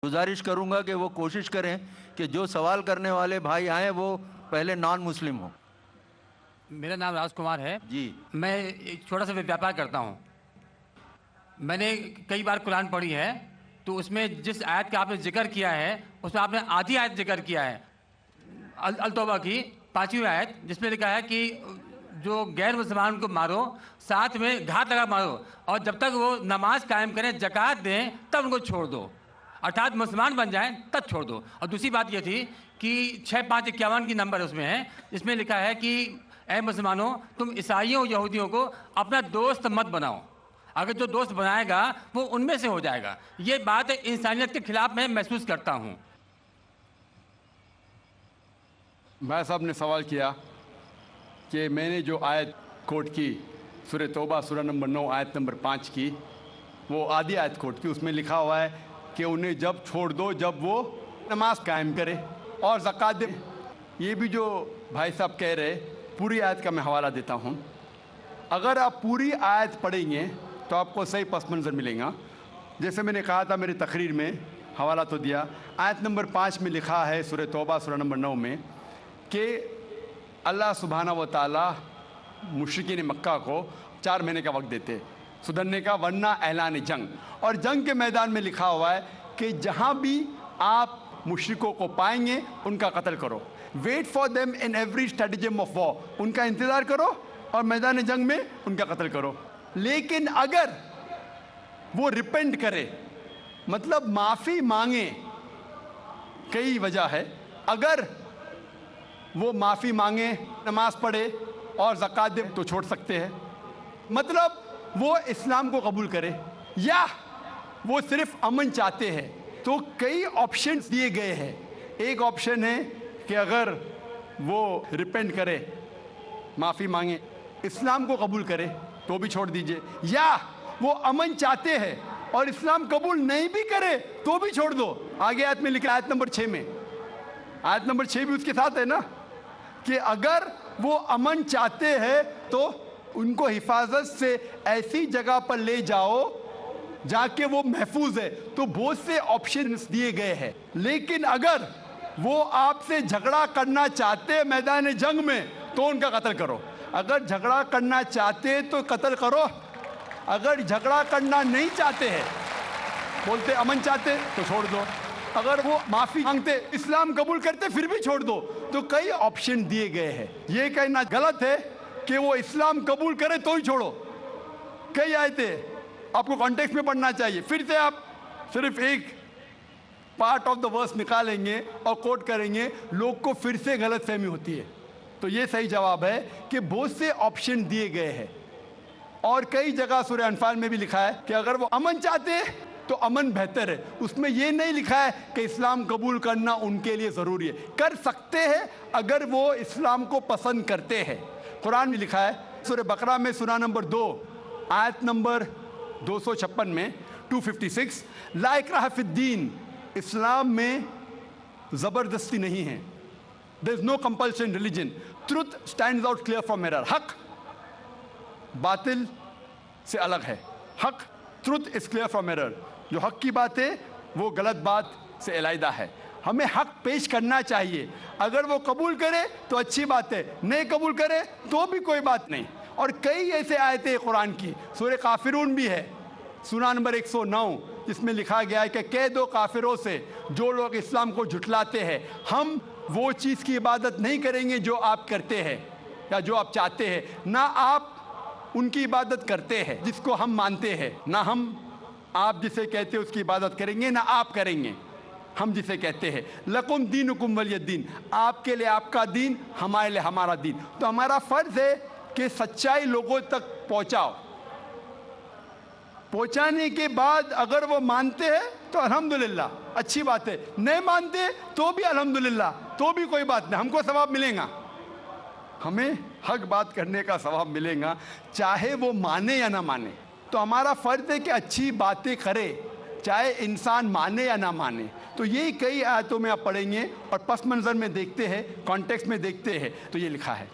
गुजारिश करूंगा कि वो कोशिश करें कि जो सवाल करने वाले भाई आए वो पहले नॉन मुस्लिम हो। मेरा नाम राजकुमार है जी। मैं एक छोटा सा व्यापार करता हूँ। मैंने कई बार कुरान पढ़ी है, तो उसमें जिस आयत का आपने जिक्र किया है उसमें आपने आधी आयत जिक्र किया है, अल तौबा की 5वीं आयत, जिसमें लिखा है कि जो गैर मुसलमान को मारो, साथ में घात लगा मारो, और जब तक वो नमाज कायम करें, ज़कात दें, तब उनको छोड़ दो, अर्थात मुसलमान बन जाएं तब छोड़ दो। और दूसरी बात ये थी कि 6551 की नंबर उसमें है, इसमें लिखा है कि ऐ मुसलमानों, तुम ईसाइयों यहूदियों को अपना दोस्त मत बनाओ, अगर जो दोस्त बनाएगा वो उनमें से हो जाएगा। ये बात इंसानियत के खिलाफ मैं महसूस करता हूँ। भाई साहब ने सवाल किया कि मैंने जो आयत कोट की सूरह तौबा सूरह नंबर 9 आयत नंबर 5 की, वो आधी आयत कोट की, उसमें लिखा हुआ है कि उन्हें जब छोड़ दो जब वो नमाज कायम करे और ज़कात दे। ये भी जो भाई साहब कह रहे, पूरी आयत का मैं हवाला देता हूँ। अगर आप पूरी आयत पढ़ेंगे तो आपको सही पस मंज़र मिलेगा। जैसे मैंने कहा था मेरी तकरीर में, हवाला तो दिया, आयत नंबर 5 में लिखा है सूरह तौबा सूरह नंबर 9 में कि अल्लाह सुब्हाना व तआला मुशरिकीन मक्का को 4 महीने का वक्त देते सुधरने का, वरना ऐलान जंग। और जंग के मैदान में लिखा हुआ है कि जहाँ भी आप मुशरिकों को पाएंगे उनका कत्ल करो। Wait for them in every stratagem of war, उनका इंतज़ार करो और मैदान जंग में उनका कत्ल करो। लेकिन अगर वो रिपेंट करे, मतलब माफ़ी मांगे, कई वजह है, अगर वो माफ़ी मांगे, नमाज पढ़े और ज़कात दे तो छोड़ सकते हैं। मतलब वो इस्लाम को कबूल करे या वो सिर्फ अमन चाहते हैं, तो कई ऑप्शंस दिए गए हैं। एक ऑप्शन है कि अगर वो रिपेंट करे, माफ़ी मांगे, इस्लाम को कबूल करे तो भी छोड़ दीजिए, या वो अमन चाहते हैं और इस्लाम कबूल नहीं भी करे तो भी छोड़ दो। आगे आयत में लिखा, आयत नंबर 6 में, आयत नंबर 6 भी उसके साथ है ना, कि अगर वो अमन चाहते हैं तो उनको हिफाजत से ऐसी जगह पर ले जाओ जाके वो महफूज है। तो बहुत से ऑप्शंस दिए गए हैं। लेकिन अगर वो आपसे झगड़ा करना चाहते हैं मैदान जंग में तो उनका कत्ल करो। अगर झगड़ा करना चाहते तो कत्ल करो, अगर झगड़ा करना नहीं चाहते हैं, बोलते अमन चाहते तो छोड़ दो, अगर वो माफ़ी मांगते, इस्लाम कबूल करते, फिर भी छोड़ दो। तो कई ऑप्शन दिए गए हैं। ये कहना गलत है कि वो इस्लाम कबूल करे तो ही छोड़ो। कई आयतें आपको कॉन्टेक्स्ट में पढ़ना चाहिए। फिर से आप सिर्फ एक पार्ट ऑफ द वर्स निकालेंगे और कोट करेंगे, लोग को फिर से गलत फहमी होती है। तो ये सही जवाब है कि बहुत से ऑप्शन दिए गए हैं। और कई जगह सूरह अनफाल में भी लिखा है कि अगर वो अमन चाहते हैं तो अमन बेहतर है। उसमें ये नहीं लिखा है कि इस्लाम कबूल करना उनके लिए ज़रूरी है। कर सकते हैं अगर वो इस्लाम को पसंद करते हैं। कुरान में लिखा है सूरह बकरा में सूरह नंबर 2 आयत नंबर 256 में 256, ला इक्राह फिद्दीन, इस्लाम में ज़बरदस्ती नहीं है। There is no compulsion religion, truth stands out clear from error. हक बातिल से अलग है, हक, truth is clear from error. जो हक की बात है वो गलत बात से अलहदा है। हमें हक पेश करना चाहिए। अगर वो कबूल करे तो अच्छी बात है, नहीं कबूल करे तो भी कोई बात नहीं। और कई ऐसे आयतें कुरान की, सूरह काफिरून भी है सूरह नंबर 109, जिसमें लिखा गया है कि कह दो काफिरों से जो लोग इस्लाम को झुठलाते हैं, हम वो चीज़ की इबादत नहीं करेंगे जो आप करते हैं या जो आप चाहते हैं, ना आप उनकी इबादत करते हैं जिसको हम मानते हैं, ना हम आप जिसे कहते हैं उसकी इबादत करेंगे, ना आप करेंगे हम जिसे कहते हैं। लकुम दीनुकुम वलियद्दीन, आपके लिए आपका दीन, हमारे लिए हमारा दीन। तो हमारा फ़र्ज़ है कि सच्चाई लोगों तक पहुँचाओ। पहुँचाने के बाद अगर वो मानते हैं तो अल्हम्दुलिल्लाह, अच्छी बात है, नहीं मानते तो भी अल्हम्दुलिल्लाह, तो भी कोई बात नहीं, हमको सवाब मिलेगा। हमें हक बात करने का सवाब मिलेगा, चाहे वो माने या ना माने। तो हमारा फ़र्ज़ है कि अच्छी बातें करे, चाहे इंसान माने या ना माने। तो ये कई आयतों में आप पढ़ेंगे और पस मंज़र में देखते हैं, कॉन्टेक्स्ट में देखते हैं, तो ये लिखा है।